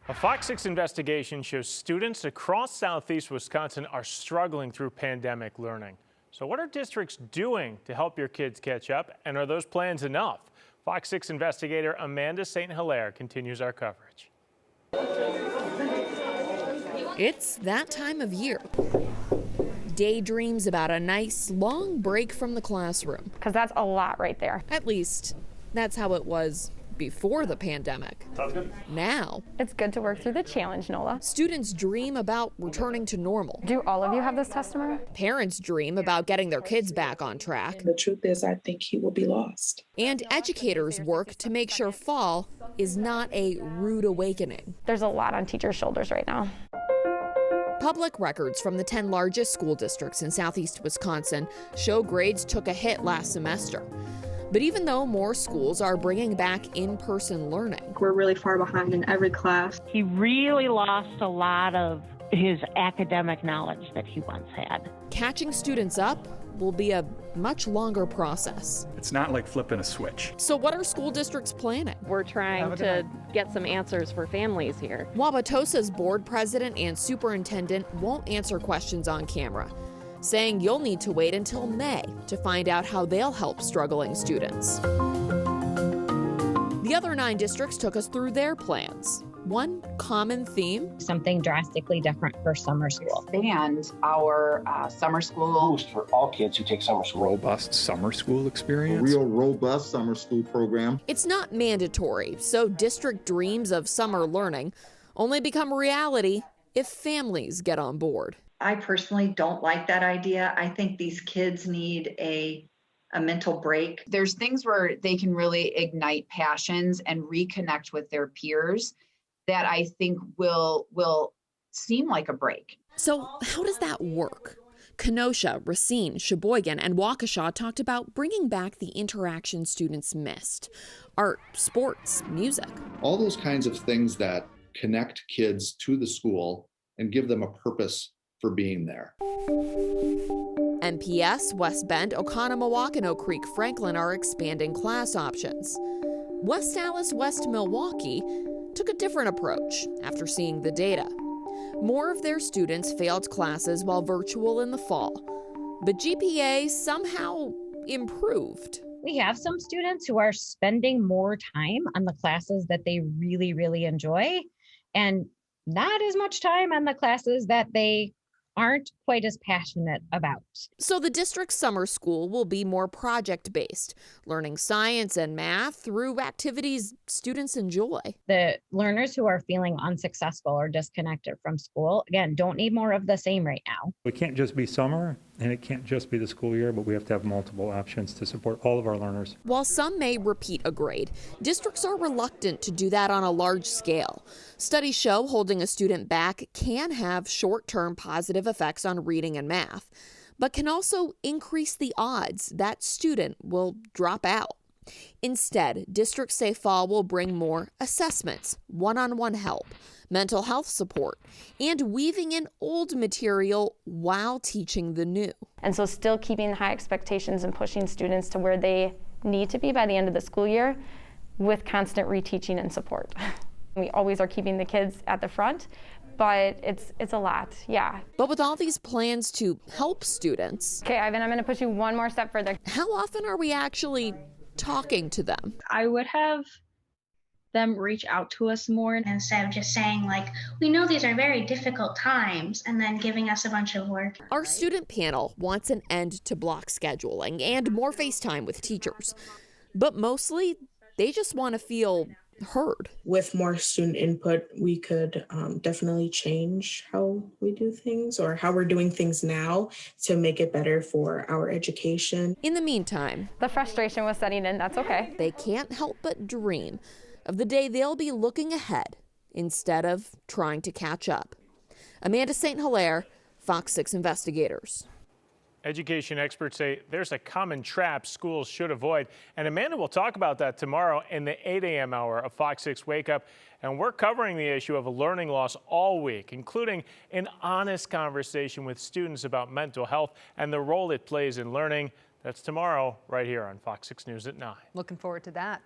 A Fox 6 investigation shows students across southeast Wisconsin are struggling through pandemic learning. So what are districts doing to help your kids catch up, and are those plans enough? Fox 6 investigator Amanda St. Hilaire continues our coverage. It's that time of year. Daydreams about a nice long break from the classroom. Because that's a lot right there. At least that's how it was before the pandemic. Sounds good. Now, It's good to work through the challenge, Nola. students dream about returning to normal. Do all of you have this testimony? Parents dream about getting their kids back on track. The truth is, I think he will be lost. And educators work to make sure fall is not a rude awakening. There's a lot on teachers' shoulders right now. Public records from the 10 largest school districts in southeast Wisconsin show grades took a hit last semester. But even though more schools are bringing back in-person learning, We're really far behind in every class. He really lost a lot of his academic knowledge that he once had. catching students up will be a much longer process. It's not like flipping a switch. So what are school districts planning? We're trying to get some answers for families here. Wauwatosa's board president and superintendent won't answer questions on camera, saying you'll need to wait until May to find out how they'll help struggling students. The other 9 districts took us through their plans. One common theme: something drastically different for summer school. Expand our summer school. Boost for all kids who take summer school. Robust summer school A experience. real robust summer school program. it's not mandatory, so district dreams of summer learning only become reality if families get on board. I personally don't like that idea. I think these kids need a mental break. There's things where they can really ignite passions and reconnect with their peers that I think will seem like a break. So how does that work? Kenosha, Racine, Sheboygan, and Waukesha talked about bringing back the interaction students missed: art, sports, music. All those kinds of things that connect kids to the school and give them a purpose for being there. MPS, West Bend, Oconomowoc, and Oak Creek Franklin are expanding class options. West Allis, West Milwaukee took a different approach after seeing the data. More of their students failed classes while virtual in the fall, but GPA somehow improved. We have some students who are spending more time on the classes that they really, really enjoy, and not as much time on the classes that they aren't quite as passionate about. So the district's summer school will be more project-based, learning science and math through activities students enjoy. The learners who are feeling unsuccessful or disconnected from school, again, don't need more of the same right now. It can't just be summer, and it can't just be the school year, but we have to have multiple options to support all of our learners. While some may repeat a grade, districts are reluctant to do that on a large scale. Studies show holding a student back can have short-term positive effects on reading and math, but can also increase the odds that student will drop out. Instead, districts say fall will bring more assessments, one-on-one help, mental health support, and weaving in old material while teaching the new. And so still keeping high expectations and pushing students to where they need to be by the end of the school year with constant reteaching and support. We always are keeping the kids at the front, but it's a lot, yeah. But with all these plans to help students, Okay, Ivan, I'm gonna push you one more step further. how often are we actually talking to them? I would have them reach out to us more. Instead of just saying, like, we know these are very difficult times, and then giving us a bunch of work. Our student panel wants an end to block scheduling and more FaceTime with teachers. But mostly, they just want to feel heard. With more student input, we could definitely change how we do things or how we're doing things now to make it better for our education. In the meantime, The frustration was setting in, that's okay. they can't help but dream of the day they'll be looking ahead instead of trying to catch up. Amanda St. Hilaire, Fox 6 Investigators. Education experts say there's a common trap schools should avoid. And Amanda will talk about that tomorrow in the 8 a.m. hour of Fox 6 Wake Up. And we're covering the issue of learning loss all week, including an honest conversation with students about mental health and the role it plays in learning. That's tomorrow right here on Fox 6 News at 9. Looking forward to that.